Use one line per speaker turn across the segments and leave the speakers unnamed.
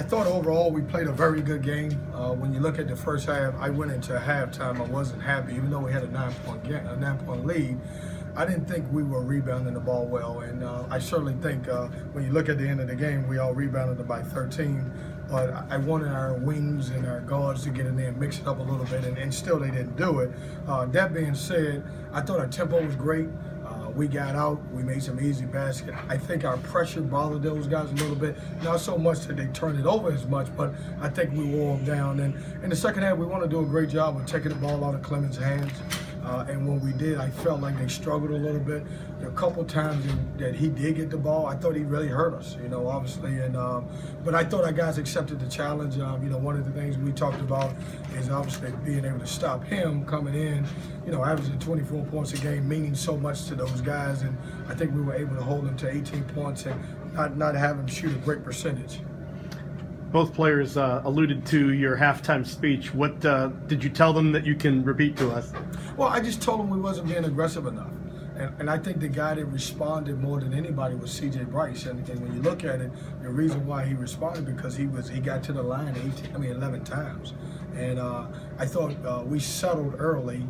thought overall we played a very good game. When you look at the first half, I went into halftime. I wasn't happy, even though we had a 9-point lead. I didn't think we were rebounding the ball well, and I certainly think when you look at the end of the game, we all rebounded it by 13. But I wanted our wings and our guards to get in there and mix it up a little bit, and still they didn't do it. That being said, I thought our tempo was great. We got out, we made some easy baskets. I think our pressure bothered those guys a little bit. Not so much that they turned it over as much, but I think we wore them down. And in the second half, we want to do a great job of taking the ball out of Clemens' hands. And when we did, I felt like they struggled a little bit. There were a couple times that he did get the ball. I thought he really hurt us, obviously. And but I thought our guys accepted the challenge. One of the things we talked about is obviously being able to stop him coming in, averaging 24 points a game, meaning so much to those guys. And I think we were able to hold him to 18 points and not have him shoot a great percentage.
Both players alluded to your halftime speech. What did you tell them that you can repeat to us?
Well, I just told them we wasn't being aggressive enough. And I think the guy that responded more than anybody was C.J. Bryce. And when you look at it, the reason why he responded because he got to the line 11 times. And I thought we settled early,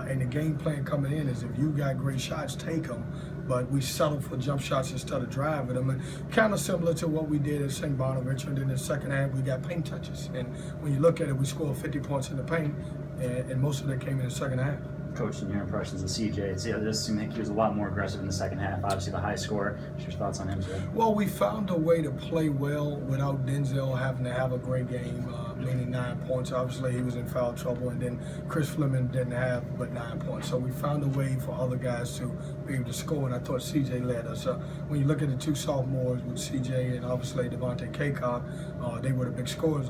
and the game plan coming in is if you got great shots, take them. But we settled for jump shots instead of driving them. And kind of similar to what we did at St. Bonaventure. And then in the second half, we got paint touches. And when you look at it, we scored 50 points in the paint, and most of that came in the second half.
Coach, in your impressions of CJ, it does seem like he was a lot more aggressive in the second half. Obviously, the high scorer. What's your thoughts on him, sir?
Well, we found a way to play well without Denzel having to have a great game, meaning 9 points. Obviously, he was in foul trouble, and then Chris Fleming didn't have but 9 points. So we found a way for other guys to be able to score, and I thought CJ led us. When you look at the two sophomores with CJ and obviously Devontae Keatts, they were the big scorers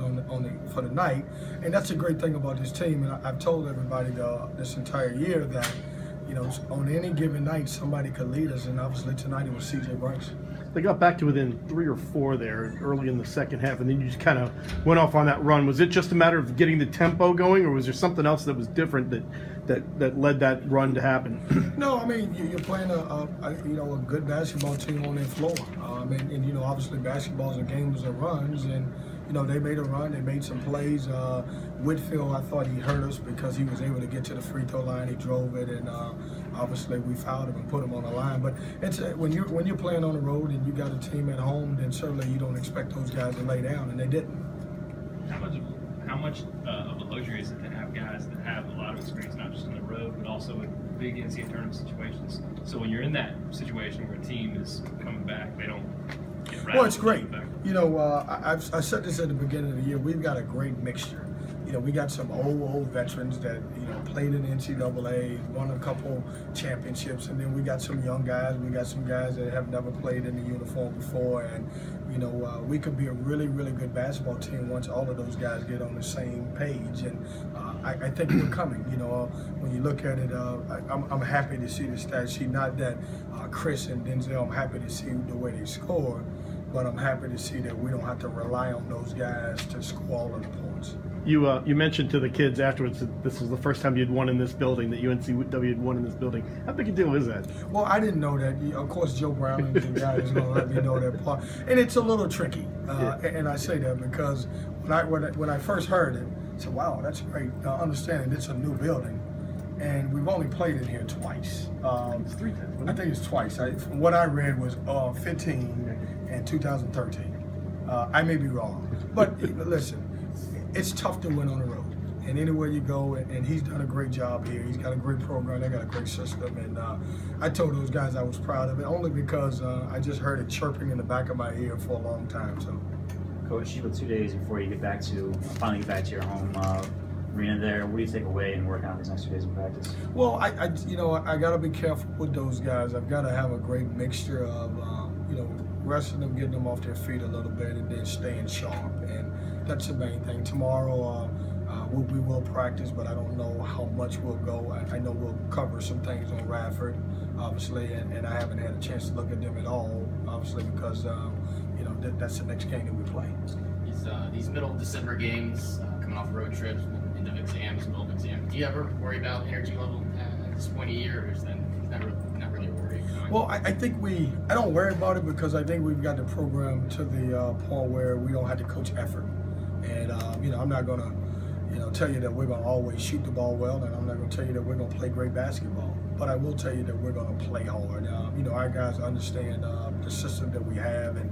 for the night, and that's a great thing about this team. And I've told everybody this entire year that on any given night somebody could lead us, and obviously tonight it was C.J. Bryce.
They got back to within 3 or 4 there early in the second half, and then you just kind of went off on that run. Was it just a matter of getting the tempo going, or was there something else that was different that led that run to happen?
No, I mean you're playing a good basketball team on their floor, and obviously basketball's a game of runs, and they made a run, they made some plays. Whitfield, I thought he hurt us because he was able to get to the free throw line. He drove it, and obviously we fouled him and put him on the line. But it's when you're playing on the road and you got a team at home, then certainly you don't expect those guys to lay down, and they didn't.
How much of a luxury is it to have guys that have a lot of experience, not just on the road, but also in big NCAA tournament situations? So when you're in that situation where a team is coming back, they don't get rattled.
Well, it's great. I said this at the beginning of the year. We've got a great mixture. We got some old veterans that played in the NCAA, won a couple championships, and then we got some young guys. We got some guys that have never played in the uniform before, and we could be a really, really good basketball team once all of those guys get on the same page. And I think we're coming. When you look at it, I'm happy to see the stat sheet. Not that Chris and Denzel, I'm happy to see the way they score, but I'm happy to see that we don't have to rely on those guys to score all of the points.
You mentioned to the kids afterwards that this was the first time you'd won in this building, that UNCW had won in this building. How big a deal is that?
Well, I didn't know that. Of course, Joe Brown and the guy is going to let me know that part. And it's a little tricky. And I say that because when I first heard it, I said, wow, that's great. Understanding it's a new building. And we've only played in here twice.
It's 3 times.
I think it's twice. From what I read was 15 and 2013. I may be wrong. But listen, it's tough to win on the road. And anywhere you go, and he's done a great job here. He's got a great program. They got a great system. And I told those guys I was proud of it, only because I just heard it chirping in the back of my ear for a long time. So,
Coach, you have 2 days before you finally get back to your home arena there. What do you take away and work on these next 2 days in practice?
Well, I got to be careful with those guys. I've got to have a great mixture of, resting them, getting them off their feet a little bit, and then staying sharp. And that's the main thing. Tomorrow, we will practice, but I don't know how much we'll go. I know we'll cover some things on Radford, obviously, and I haven't had a chance to look at them at all, obviously, because that's the next game that we play.
These middle of December games, coming off road trips, end of exams, middle of exam. Do you ever worry about energy level at this point of year, or is that not really a worry?
Well, I think I don't worry about it because I think we've got the program to the point where we don't have to coach effort. And, I'm not going to, tell you that we're going to always shoot the ball well, and I'm not going to tell you that we're going to play great basketball. But I will tell you that we're going to play hard. Our guys understand the system that we have, and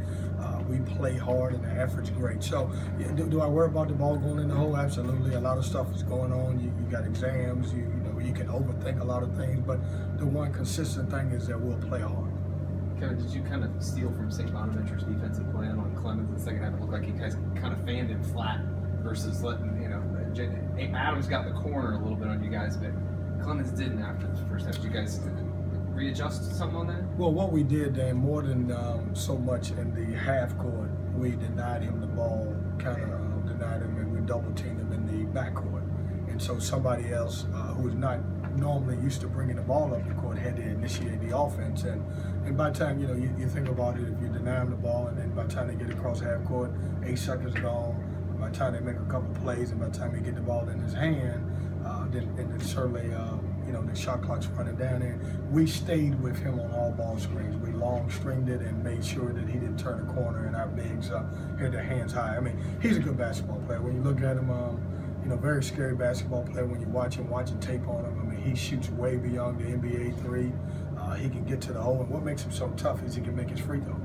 we play hard, and the effort's great. So, do I worry about the ball going in the hole? Absolutely. A lot of stuff is going on. You got exams. You can overthink a lot of things. But the one consistent thing is that we'll play hard.
Kevin, did you kind of steal from St. Bonaventure's defensive plan on Clemens in the second half? It looked like you guys kind of fanned him flat versus letting, Adams got the corner a little bit on you guys, but Clemens didn't after the first half. Did you guys readjust something on that?
Well, what we did then, more than so much in the half court, we denied him the ball, kind of denied him, and we double teamed him in the back court. And so somebody else who is not normally used to bringing the ball up the court had to initiate the offense. And by the time, you think about it, if you deny them the ball, and then by the time they get across half court, 8 seconds gone, by the time they make a couple plays, and by the time they get the ball in his hand, then certainly, the shot clock's running down. And we stayed with him on all ball screens. We long stringed it and made sure that he didn't turn the corner, and our bigs had their hands high. I mean, he's a good basketball player. When you look at him, very scary basketball player when you watching tape on him. I mean, he shoots way beyond the NBA three. He can get to the hole, and what makes him so tough is he can make his free throws.